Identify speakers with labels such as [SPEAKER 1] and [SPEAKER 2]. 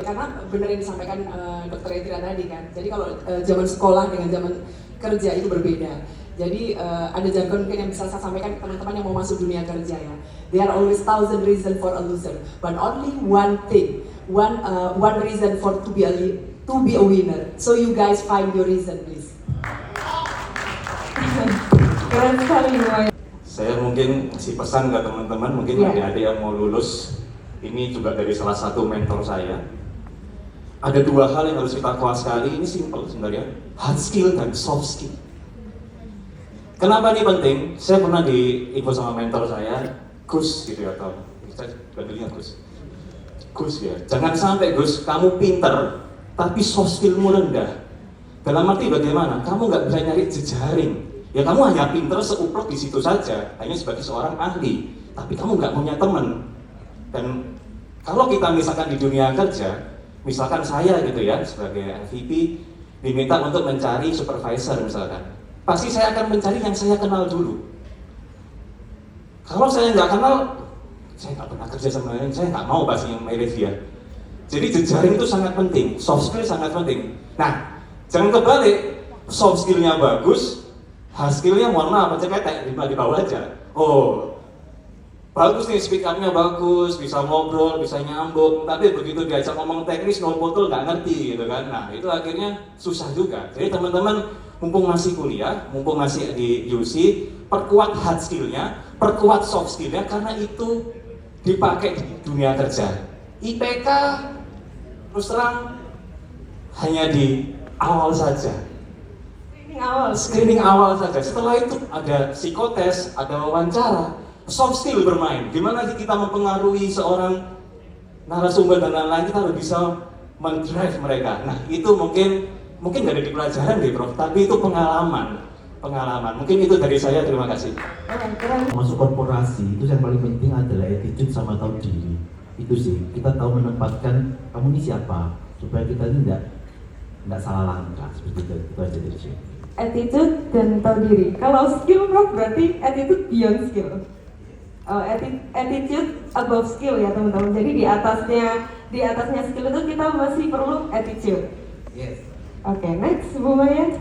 [SPEAKER 1] Karena benar yang disampaikan Dr. Edra tadi kan, jadi kalau zaman sekolah dengan zaman kerja itu berbeda. Jadi ada jargon mungkin yang bisa saya sampaikan ke teman-teman yang mau masuk dunia kerja ya. There are always 1,000 reasons for a loser, but only one thing, one reason for to be a winner. So you guys find your reason, please.
[SPEAKER 2] Keren sekali Boy.
[SPEAKER 3] Saya mungkin kasih pesan ke teman-teman, mungkin adik-adik yang mau lulus, ini juga dari salah satu mentor saya. Ada dua hal yang harus kita kuasai, ini simple sebenarnya, hard skill dan soft skill. Kenapa ini penting? Saya pernah diinfo sama mentor saya, Gus gitu ya, atau saya panggilnya Gus ya, jangan sampai Gus, kamu pinter, tapi soft skillmu rendah. Dalam arti bagaimana? Kamu nggak bisa nyari jejaring. Ya kamu hanya pinter seuplok di situ saja, hanya sebagai seorang ahli, tapi kamu nggak punya teman. Dan kalau kita misalkan di dunia kerja, misalkan saya gitu ya, sebagai MVP, diminta untuk mencari supervisor misalkan, pasti saya akan mencari yang saya kenal dulu. Kalau saya nggak kenal, saya nggak pernah kerja sama yang saya nggak mau pasti yang milih dia. Jadi jejaring itu sangat penting, soft skill sangat penting. Nah, jangan kebalik, soft skillnya bagus, hard skillnya mohon maaf, ceketek di bawah aja. Oh, bagus nih, speak up-nya bagus, bisa ngobrol, bisa nyambung, tapi begitu diajak ngomong teknis, no-botol nggak ngerti gitu kan. Nah, itu akhirnya susah juga. Jadi teman-teman, mumpung masih kuliah, mumpung masih di UC, perkuat hard skill-nya, perkuat soft skill-nya, karena itu dipakai di dunia kerja. IPK, terus terang, hanya di awal saja. Screening awal saja. Setelah itu ada psikotes, ada wawancara, soft skill bermain. Gimana sih kita mempengaruhi seorang narasumber dan lain-lain, kita harus bisa mendrive mereka. Nah, itu mungkin nggak ada di pelajaran deh, Prof, tapi itu pengalaman. Mungkin itu dari saya, terima kasih.
[SPEAKER 4] Masuk korporasi itu yang paling penting adalah attitude sama tahu diri. Itu sih, kita tahu menempatkan kamu ini siapa, supaya kita ini nggak salah langkah seperti itu aja dari saya.
[SPEAKER 2] Attitude dan tahu diri. Kalau skill Prof berarti attitude beyond skill. Attitude above skill ya teman-teman. Jadi di atasnya skill itu kita masih perlu attitude.
[SPEAKER 4] Yes.
[SPEAKER 2] Oke, next Bu Maya.